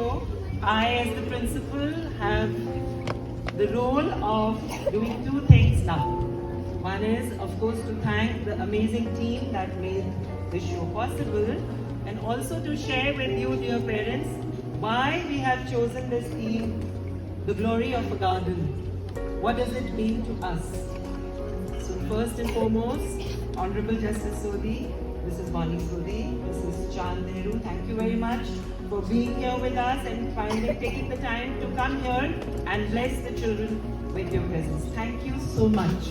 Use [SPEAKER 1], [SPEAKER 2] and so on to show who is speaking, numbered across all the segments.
[SPEAKER 1] show, I as the principal have the role of doing two things now. One is, of course, to thank the amazing team that made the show possible, and also to share with you, dear parents, why we have chosen this theme, the glory of a garden. What does it mean to us? So first and foremost, Honorable Justice Sodhi, Mrs. Bonnie Sodhi, Mrs. Chand Nehru, thank you very much for being here with us and finally taking the time to come here and bless the children with your presence. Thank you so much.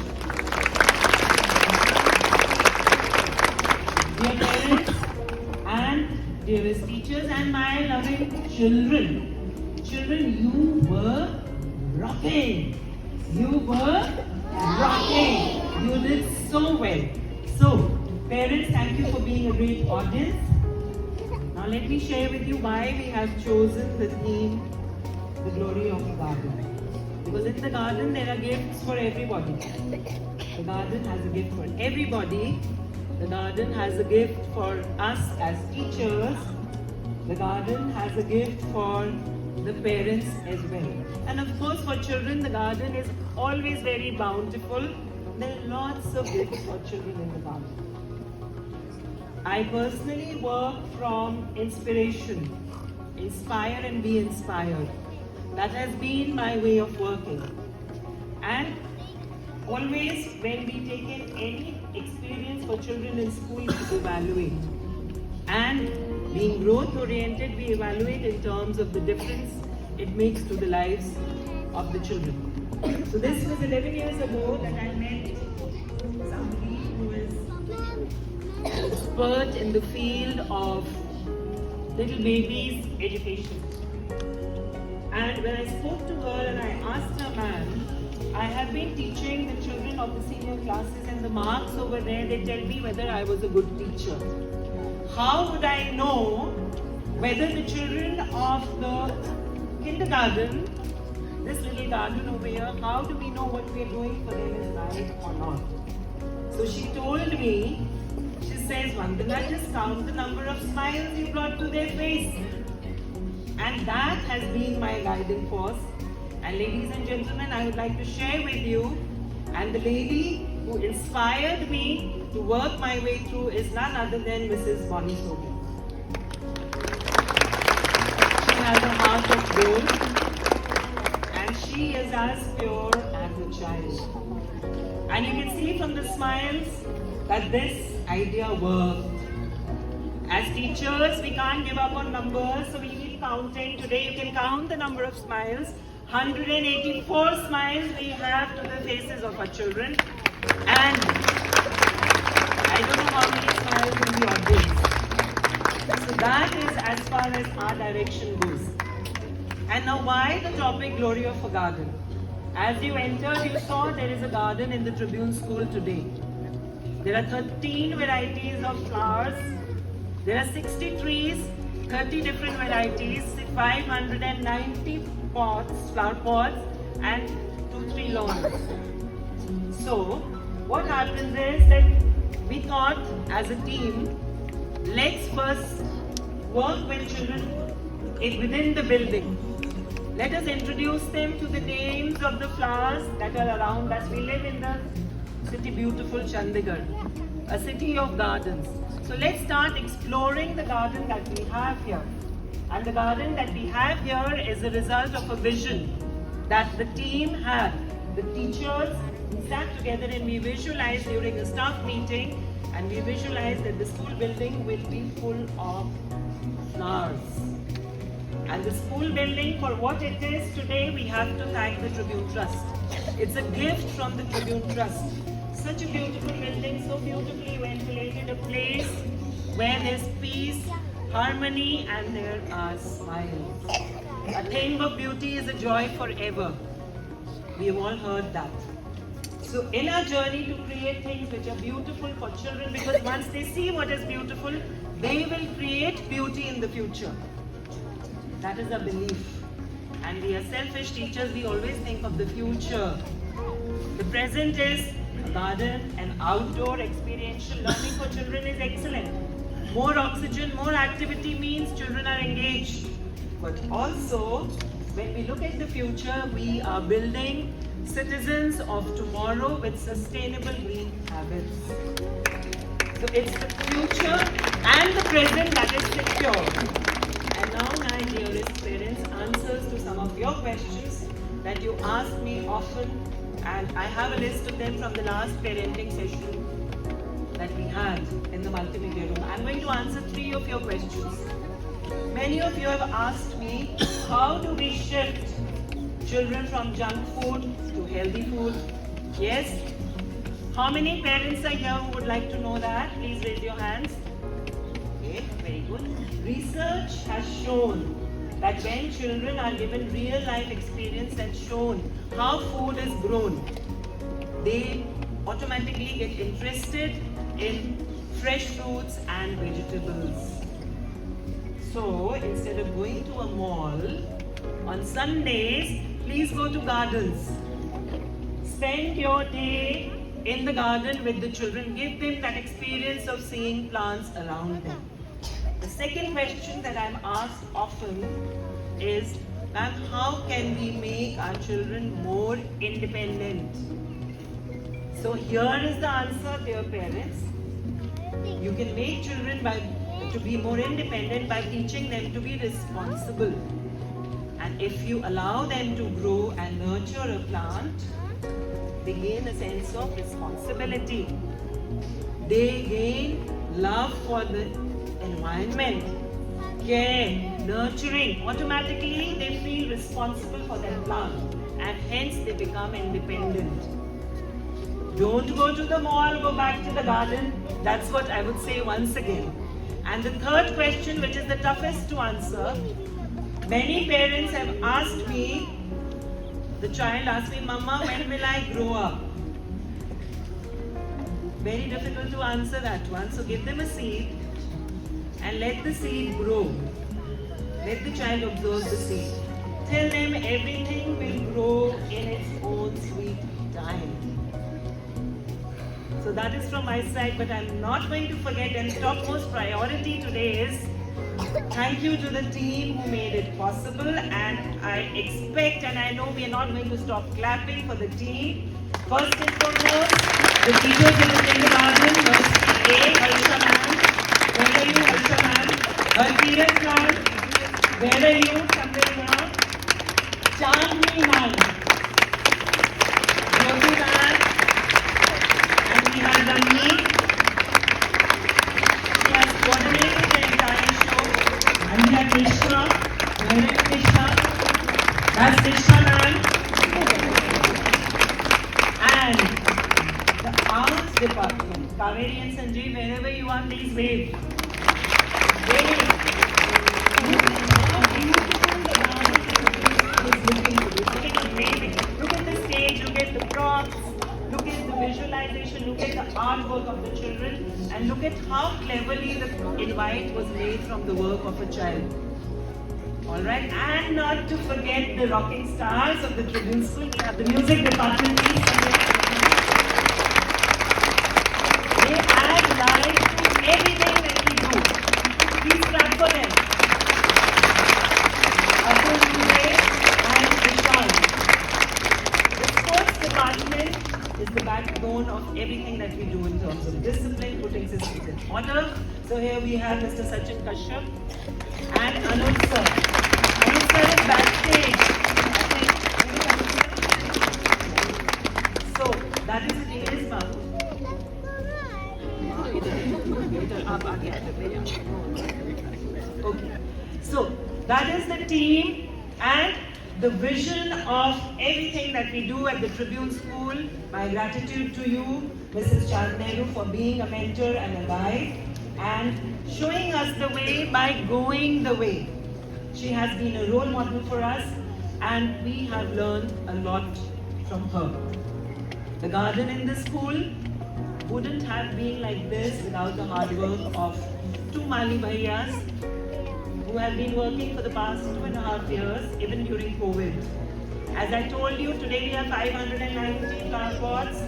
[SPEAKER 1] Dear parents and dearest teachers and my loving children, you were rocking. You were rocking. You did so well. So, parents, thank you for being a great audience. Now let me share with you why we have chosen the theme, the glory of the garden. Because in the garden there are gifts for everybody. The garden has a gift for everybody. The garden has a gift for us as teachers. The garden has a gift for the parents as well. And of course for children, the garden is always very bountiful. There are lots of gifts for children in the garden. I personally work from inspiration. Inspire and be inspired. That has been my way of working. And always when we take in any experience for children in school, we evaluate. And being growth oriented, we evaluate in terms of the difference it makes to the lives of the children. So this was 11 years ago that I met somebody who is expert in the field of little babies' education. And when I spoke to her and I asked her, ma'am, I have been teaching the children of the senior classes and the marks over there, they tell me whether I was a good teacher. How would I know whether the children of the kindergarten, this little garden over here, how do we know what we are doing for them is right or not? So she told me, she says, Vandana, just count the number of smiles you brought to their face. And that has been my guiding force. And ladies and gentlemen, I would like to share with you, and the lady who inspired me to work my way through is none other than Mrs. Bonnie Sodhi. She has a heart of gold, and she is as pure as a child. And you can see from the smiles that this idea worked. As teachers, we can't give up on numbers, so we keep counting. Today you can count the number of smiles. 184 smiles we have to the faces of our children. And I don't know how many smiles in the audience. So that is as far as our direction goes. And now why the topic Glory of a Garden? As you entered, you saw there is a garden in the Tribune School today. There are 13 varieties of flowers. There are 60 trees, 30 different varieties, 590 pots, flower pots, and 2-3 lawns. So, what happens is that we thought as a team, let's first work with children within the building. Let us introduce them to the names of the flowers that are around us. We live in the city beautiful Chandigarh, a city of gardens. So let's start exploring the garden that we have here. And the garden that we have here is a result of a vision that the team had. The teachers sat together and we visualized during a staff meeting, and we visualized that the school building will be full of flowers. And the school building, for what it is today, we have to thank the Tribune Trust. It's a gift from the Tribune Trust. Such a beautiful building, so beautifully ventilated, a place where there's peace, harmony, and there are smiles. A thing of beauty is a joy forever. We have all heard that. So in our journey to create things which are beautiful for children, because once they see what is beautiful, they will create beauty in the future. That is our belief. And we are selfish teachers, we always think of the future. The present is a garden, and outdoor experiential learning for children is excellent. More oxygen, more activity means children are engaged. But also, when we look at the future, we are building citizens of tomorrow with sustainable green habits. So it's the future and the present that is secure. And now, my dearest parents, answers to some of your questions that you ask me often, and I have a list of them from the last parenting session that we had in the multimedia room. I'm going to answer 3 of your questions. Many of you have asked me, how do we shift children from junk food to healthy food? Yes? How many parents are here who would like to know that? Please raise your hands. Okay, very good. Research has shown that when children are given real life experience and shown how food is grown, they automatically get interested in fresh fruits and vegetables. So instead of going to a mall, on Sundays, please go to gardens. Spend your day in the garden with the children. Give them that experience of seeing plants around them. The second question that I'm asked often is, ma'am, how can we make our children more independent? So here is the answer, dear parents. You can make children to be more independent by teaching them to be responsible. And if you allow them to grow and nurture a plant, they gain a sense of responsibility. They gain love for the environment, care, nurturing. Automatically, they feel responsible for their plant, and hence they become independent. Don't go to the mall, go back to the garden. That's what I would say once again. And the third question, which is the toughest to answer, many parents have asked me, the child asked me, Mama, when will I grow up? Very difficult to answer that one. So give them a seed and let the seed grow. Let the child observe the seed. Tell them everything will grow in its own sweet time. So that is from my side, but I'm not going to forget, and topmost priority today is thank you to the team who made it possible, and I expect and I know we are not going to stop clapping for the team. First and foremost, the teachers in the kindergarten, Nursery A, Harsha ma'am. Where are you, Harsha ma'am? Harkirat ma'am. Where are you, Chandra ma'am? Chandni ma'am. Jyoti ma'am. And we have Ramni. She has coordinated the entire show. And we have Krishna. Where is Krishna? That's Krishna ma'am. And the arts department, Kaveri and Sanjeev, wherever you are, please wave. Wave. How beautiful the dance is looking to you. Look at amazing. Look at the stage, look at the props, look at the visualization, look at the artwork of the children, and look at how cleverly the invite was made from the work of a child. Alright, and not to forget the rocking stars of the children's school. We have the music department, please. They add life to everything that we do. Please clap for them. Atul Dubey and Vishal. The sports department is the backbone of everything that we do in terms of discipline, putting systems in order. So here we have Mr. Sachin Kashyap and Anuj sir. Anuj sir is backstage. So that is it. Yes, Babu. Okay. So that is the team and the vision of everything that we do at the Tribune School. My gratitude to you, Mrs. Chand Nehru, for being a mentor and a guide and showing us the way by going the way. She has been a role model for us and we have learned a lot from her. The garden in the school wouldn't have been like this without the hard work of two Mali Bhaiyas who have been working for the past 2.5 years, even during COVID. As I told you, today we have 590 flower pots,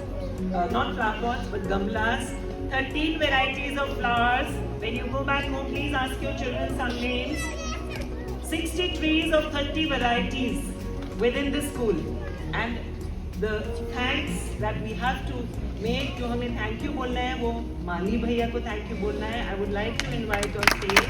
[SPEAKER 1] not flower pots but gamlas, 13 varieties of flowers. When you go back home, please ask your children some names. 60 trees of 30 varieties within the school. And the thanks that we have to make, जो हमें thank you बोलना है, वो माली भैया को thank you बोलना है. I would like to invite on stage